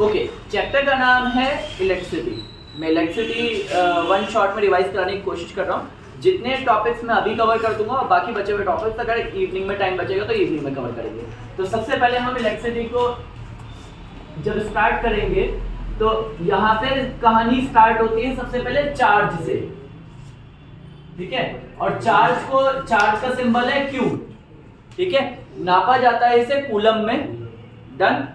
Okay, chapter का नाम है इलेक्ट्रिसिटी। मैं इलेक्ट्रिसिटी वन शॉट में रिवाइज कराने की कोशिश कर रहा हूँ। जितने टॉपिक्स मैं अभी कवर कर दूंगा और बाकी बचे हुए टॉपिक्स अगर इवनिंग में टाइम बचेगा तो इवनिंग में कवर करेंगे। तो सबसे पहले हम इलेक्ट्रिसिटी को जब स्टार्ट करेंगे तो यहाँ पे कहानी स्टार्ट होती है सबसे पहले चार्ज से, ठीक है। और चार्ज का सिंबल है Q, ठीक है। नापा जाता है इसे कूलम में, डन।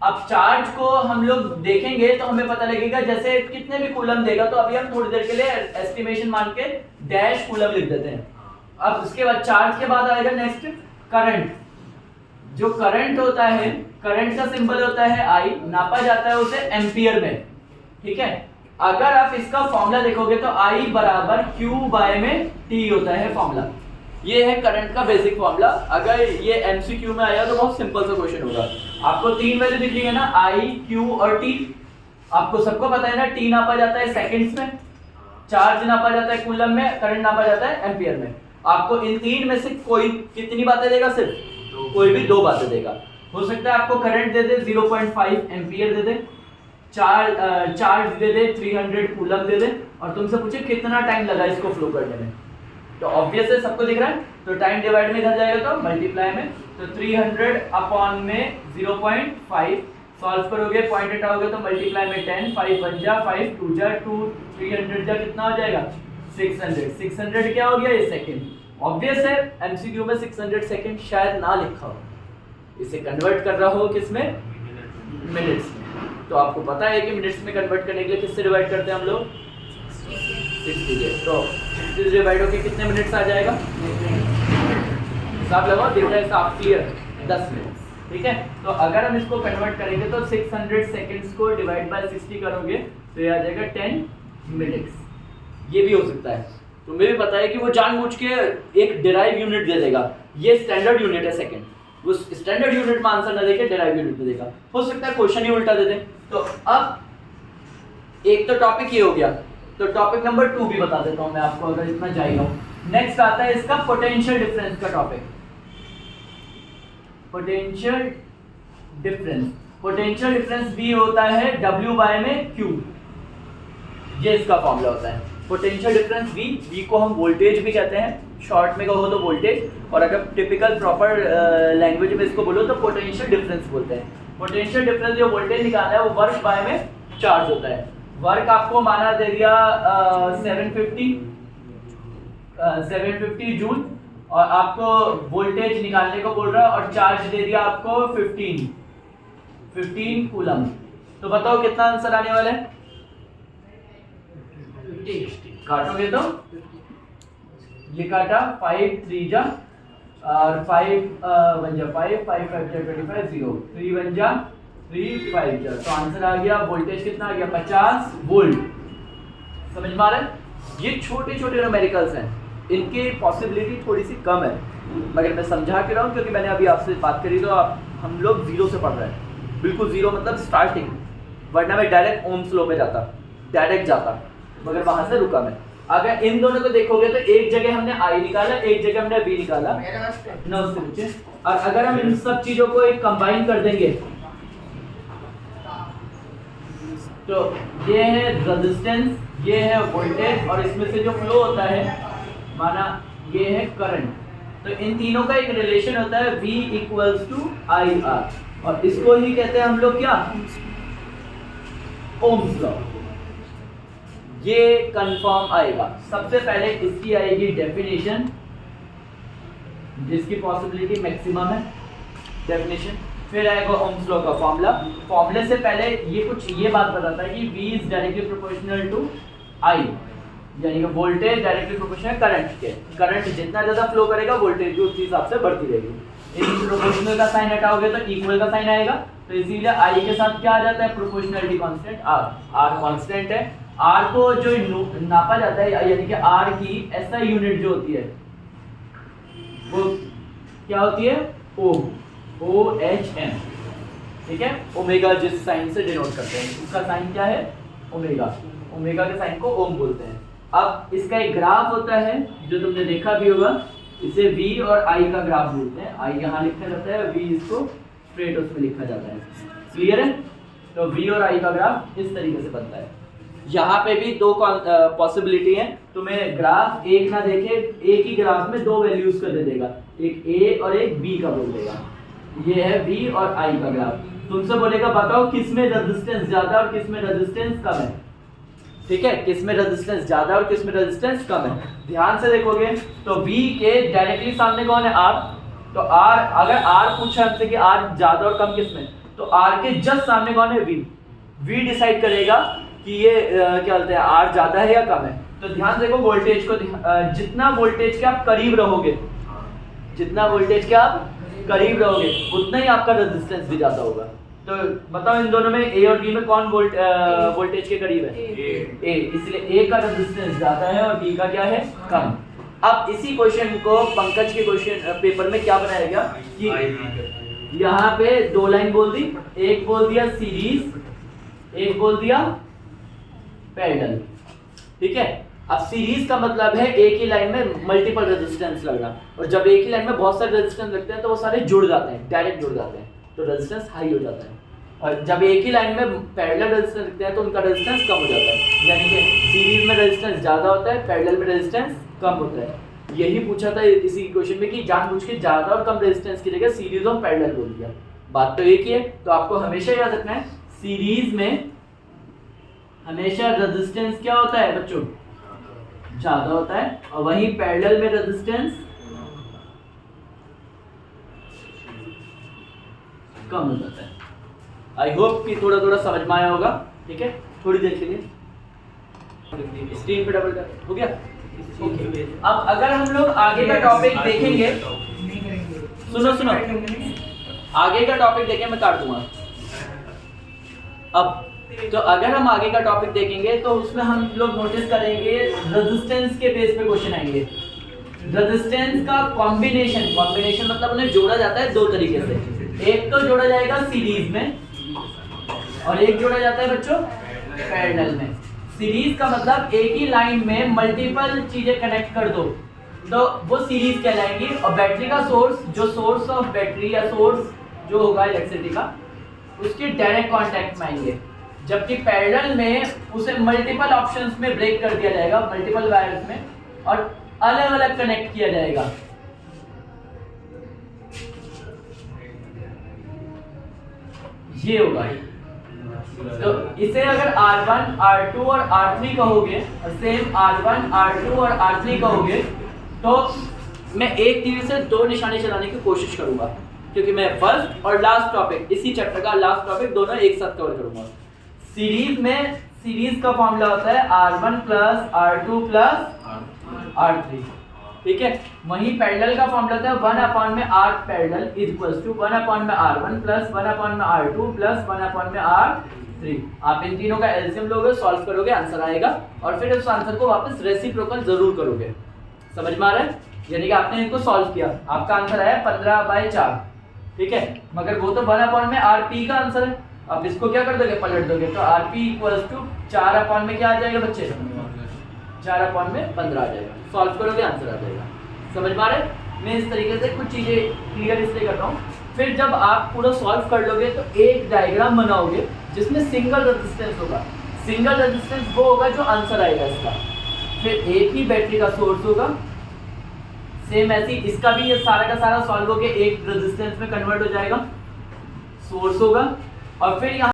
अब चार्ज को हम लोग देखेंगे तो हमें पता लगेगा जैसे कितने भी कूलम देगा, तो अभी हम थोड़ी देर के लिए एस्टिमेशन मान के डैश कूलम लिख देते हैं। अब उसके बाद चार्ज के बाद आएगा नेक्स्ट करंट। जो करंट होता है, करंट का सिंबल होता है I, नापा जाता है उसे एम्पियर में, ठीक है। अगर आप इसका फॉर्मूला देखोगे तो I बराबर Q बाय में T होता है फॉर्मूला। ये है करंट का बेसिक फॉर्मूला। अगर ये MCQ में आया तो बहुत सिंपल सा क्वेश्चन होगा। आपको तीन वैल्यू दिख रही है ना, I, Q और T। आपको सबको पता है ना, T नापा जाता है सेकंड्स में, चार्ज नापा जाता है कूलम में, करंट नापा जाता है एम्पियर में। आपको इन तीन में से कोई कितनी बातें देगा? सिर्फ कोई भी दो बातें देगा। हो सकता है आपको करंट दे दे 0.5 एम्पियर दे दे, चार्ज दे दे 300 कूलम दे दे, और तुमसे पूछे कितना टाइम लगा इसको फ्लो करने में। तो ऑब्वियस है, सबको दिख रहा है। तो टाइम डिवाइड में इधर जाएगा तो मल्टीप्लाई में, तो 300 अपॉन में 0.5 सॉल्व करोगे, पॉइंट हटाओगे तो मल्टीप्लाई में 10, 5 1 जा 5, 2 जा 2, 300 जा कितना हो जाएगा? 600। 600 क्या हो गया? ये सेकंड। ऑब्वियस है, एमसीक्यू में 600 सेकंड शायद ना लिखा हो, इसे कन्वर्ट कर रहा हो किसमें? मिनट्स में। तो आपको पता है कि मिनट्स में कन्वर्ट करने के लिए किससे डिवाइड करते हैं हम लोग? 60 से। तो 60 डिवाइड होके कितने मिनट्स आ जाएगा? हिसाब लगाओ, दिख रहा है साफ क्लियर? 10 मिनट, ठीक है। तो अगर हम इसको कन्वर्ट करेंगे तो 600 सेकंड्स को डिवाइड बाय 60 करोगे तो ये आ जाएगा 10 मिनट्स। ये भी हो सकता है। तुम्हें भी पता है कि वो जानबूझ के एक डिराइव यूनिट दे देगा। ये स्टैंडर्ड यूनिट है सेकंड, वो स्टैंडर्ड यूनिट में आंसर ना देके डिराइव यूनिट में देगा। हो सकता है क्वेश्चन ही उल्टा दे दे। तो अब एक तो टॉपिक ये हो गया, तो टॉपिक नंबर 2 भी बता देता हूं मैं आपको, अगर इतना जाएगा। नेक्स्ट आता है इसका पोटेंशियल डिफरेंस का topic. Potential difference, potential difference भी होता है W बाय में Q, ये इसका फॉर्मूला होता है। पोटेंशियल डिफरेंस V को हम वोल्टेज भी कहते हैं, शॉर्ट में कहो तो वोल्टेज, और अगर टिपिकल प्रॉपर लैंग्वेज में इसको बोलो तो पोटेंशियल डिफरेंस बोलते हैं। पोटेंशियल डिफरेंस जो वोल्टेज निकालना है वो वर्क बाय में चार्ज होता है। वर्क आपको माना दे दिया 750 जूल, और आपको वोल्टेज निकालने को बोल रहा है, और चार्ज दे दिया आपको 15 कूलम। तो बताओ कितना आंसर आने वाला है? काटोगे तो ये काटा 5 3 जा, और 5 1 जा 5, 5 5 जा 25, 0 3 1 जा 3 5 जा। तो आंसर आ गया, वोल्टेज कितना आ गया? 50 वोल्ट। समझ में आ रहा है? ये छोटे छोटे न्यूमेरिकल्स हैं, इनकी पॉसिबिलिटी थोड़ी सी कम है, मगर मैं समझा के रहा हूँ क्योंकि मैंने अभी आपसे बात करी। तो हम लोग जीरो से पढ़ रहे हैं, बिल्कुल जीरो मतलब स्टार्टिंग, वरना मैं डायरेक्ट ओम्स लॉ पे जाता, डायरेक्ट जाता, मगर वहां से रुका मैं। अगर इन दोनों को देखोगे तो एक जगह हमने I निकाला, एक जगह हमने V निकाला, नमस्ते बच्चे। और अगर हम इन सब चीजों को एक कंबाइन कर देंगे तो ये है रेजिस्टेंस, ये है वोल्टेज, और इसमें से जो फ्लो होता है माना ये है करंट। तो इन तीनों का एक रिलेशन होता है V = IR, और इसको ही कहते हैं हम लोग क्या? Ohm's law. ये कंफर्म आएगा। सबसे पहले इसकी आएगी डेफिनेशन, जिसकी पॉसिबिलिटी मैक्सिमम है, डेफिनेशन। फिर आएगा ओम्स लॉ का फॉर्मूला। फॉर्मूले से पहले ये बात बताता है कि V is directly proportional to I, यानी कि वोल्टेज डायरेक्टली प्रोपोर्शनल करंट के। करंट जितना ज्यादा फ्लो करेगा वोल्टेज भी उसी हिसाब से बढ़ती रहेगी। इन प्रोपोर्शनल का साइन हटाओगे तो इक्वल का साइन आएगा, तो इसीलिए I के साथ क्या आ जाता है? प्रोपोर्शनलिटी कांस्टेंट R कांस्टेंट है। R को जो नापा जाता है, यानी कि R की SI यूनिट जो होती है वो क्या होती है? OHM, ठीक है। ओमेगा जिस साइन से डिनोट करते हैं, उसका साइन क्या है? ओमेगा। ओमेगा के साइन को ओम बोलते हैं। अब इसका एक ग्राफ होता है जो तुमने देखा भी होगा, इसे V और I का ग्राफ बोलते हैं। I यहाँ लिखा जाता है, V इसको स्ट्रेट उसमें लिखा जाता है। क्लियर है? तो V और I का ग्राफ इस तरीके से बनता है। यहाँ पे भी दो पॉसिबिलिटी है, तुम्हें ग्राफ एक ना देखे, एक ही ग्राफ में दो वैल्यूज कर दे देगा, एक A और एक B का बोल देगा। ये है V और I का ग्राफ। तुमसे बोलेगा बताओ किसमें रेजिस्टेंस ज्यादा और किसमें रेजिस्टेंस कम है, ठीक है, किसमें रेजिस्टेंस ज्यादा और किसमें रेजिस्टेंस कम है। ध्यान से देखोगे तो V के डायरेक्टली सामने कौन है, R। तो R, अगर R पूछा हमसे कि R ज्यादा और कम किसमें, तो R के जस्ट सामने कौन है, V। V डिसाइड करेगा कि ये क्या बोलते हैं, R ज्यादा है या कम है। तो ध्यान देखो वोल्टेज को, जितना वोल्टेज के आप करीब रहोगे, जितना वोल्टेज के आप करीब रहोगे उतना ही आपका रेजिस्टेंस भी ज्यादा होगा। तो बताओ इन दोनों में A और B में कौन वोल्टेज के करीब है, A, इसलिए A का रेजिस्टेंस ज्यादा है और B का क्या है, कम। अब इसी क्वेश्चन को पंकज के क्वेश्चन पेपर में क्या बनाया गया कि यहाँ पे दो लाइन बोल दी, एक बोल दिया सीरीज, एक बोल दिया पैरेलल, ठीक है। अब सीरीज का मतलब है एक ही लाइन में मल्टीपल रेजिस्टेंस लगना, और जब एक ही लाइन में बहुत सारे रेजिस्टेंस लगते हैं तो वो सारे जुड़ जाते हैं, डायरेक्ट जुड़ जाते हैं, तो रेजिस्टेंस हाई हो जाता है। और जब एक ही लाइन में पैरेलल रेजिस्टेंस लगते हैं तो उनका रेजिस्टेंस कम हो जाता है, यानी कि सीरीज में रेजिस्टेंस ज्यादा होता है, पैरेलल में रेजिस्टेंस कम होता है। यही पूछा था इसी क्वेश्चन में कि जानबूझ के ज्यादा और कम रेजिस्टेंस की जगह सीरीज और पैरेलल बोल दिया। बात तो एक ही है, तो आपको हमेशा याद रखना है सीरीज में हमेशा रेजिस्टेंस क्या होता है बच्चों, ज्यादा होता है, और वहीं पैरेलल में रेजिस्टेंस कम हो जाता है। आई होप कि थोड़ा थोड़ा समझ में आया होगा, ठीक है। थोड़ी देर के लिए स्क्रीन पे डबल कर, हो गया। ओके, अब अगर हम लोग आगे का टॉपिक देखेंगे, सुनो सुनो, आगे का टॉपिक देखें, मैं काट दूंगा। अब तो अगर हम आगे का टॉपिक देखेंगे तो उसमें हम लोग नोटिस करेंगे रेजिस्टेंस के बेस पे क्वेश्चन आएंगे। रेजिस्टेंस का कॉम्बिनेशन, कॉम्बिनेशन मतलब उन्हें जोड़ा जाता है दो तरीके से, एक तो जोड़ा जाएगा सीरीज में और एक जोड़ा जाता है बच्चों पैरेलल में। सीरीज का मतलब एक ही लाइन में मल्टीपल चीजें कनेक्ट कर दो तो वो सीरीज कहलाएंगी, और बैटरी का सोर्स, जो सोर्स ऑफ बैटरी या सोर्स जो होगा इलेक्ट्रिसिटी का, उसके डायरेक्ट कांटेक्ट में आएंगे। जबकि पैरेलल में उसे मल्टीपल ऑप्शंस में ब्रेक कर दिया जाएगा, मल्टीपल वायर्स में, और अलग अलग कनेक्ट किया जाएगा। ये होगा। तो इसे अगर R1, R2 और R3 कहोगे, और सेम R1, R2 और R3 कहोगे, तो मैं एक तीर से दो निशाने चलाने की कोशिश करूंगा, क्योंकि मैं फर्स्ट और लास्ट टॉपिक, इसी चैप्टर का लास्ट टॉपिक दोनों एक साथ कवर करूंगा। सीरीज में सीरीज का फॉर्मूला होता है R1 plus R2 plus R3, ठीक है। वहीं पैरेलल का फॉर्मूला होता है 1 में R parallel is equals to 1 में R1 प्लस 1 में R2 प्लस 1 में R3। आप इन तीनों का एलसीएम लोगे, सॉल्व करोगे, आंसर आएगा, और फिर उस आंसर को वापस रेसिप्रोकल जरूर करोगे। समझ में आ रहा है? यानी कि आपने इनको सॉल्व किया, आपका आंसर आया 15/4, ठीक है। मगर वो तो 1 में RP का आंसर है, अब इसको क्या कर दोगे, पलट दोगे, तो RP इक्वल्स टू 4 में क्या आ जाएगा बच्चे, 4 में 15 आ जाएगा। सॉल्व करोगे, आंसर आ जाएगा। समझ में आ रहा है? मैं इस तरीके से कुछ चीजें क्लियर इसलिए करता हूँ। फिर जब आप पूरा सॉल्व कर लोगे तो एक डायग्राम बनाओगे जिसमें सिंगल रेजिस्टेंस होगा। सिंगल रेजिस्टेंस वो होगा जो आंसर आएगा इसका। फिर एक ही बैटरी का सोर्स होगा, सेम ऐसी इसका भी, ये सारा का सारा सॉल्व होके एक रेजिस्टेंस में कन्वर्ट हो जाएगा, सोर्स होगा, और फिर यहाँ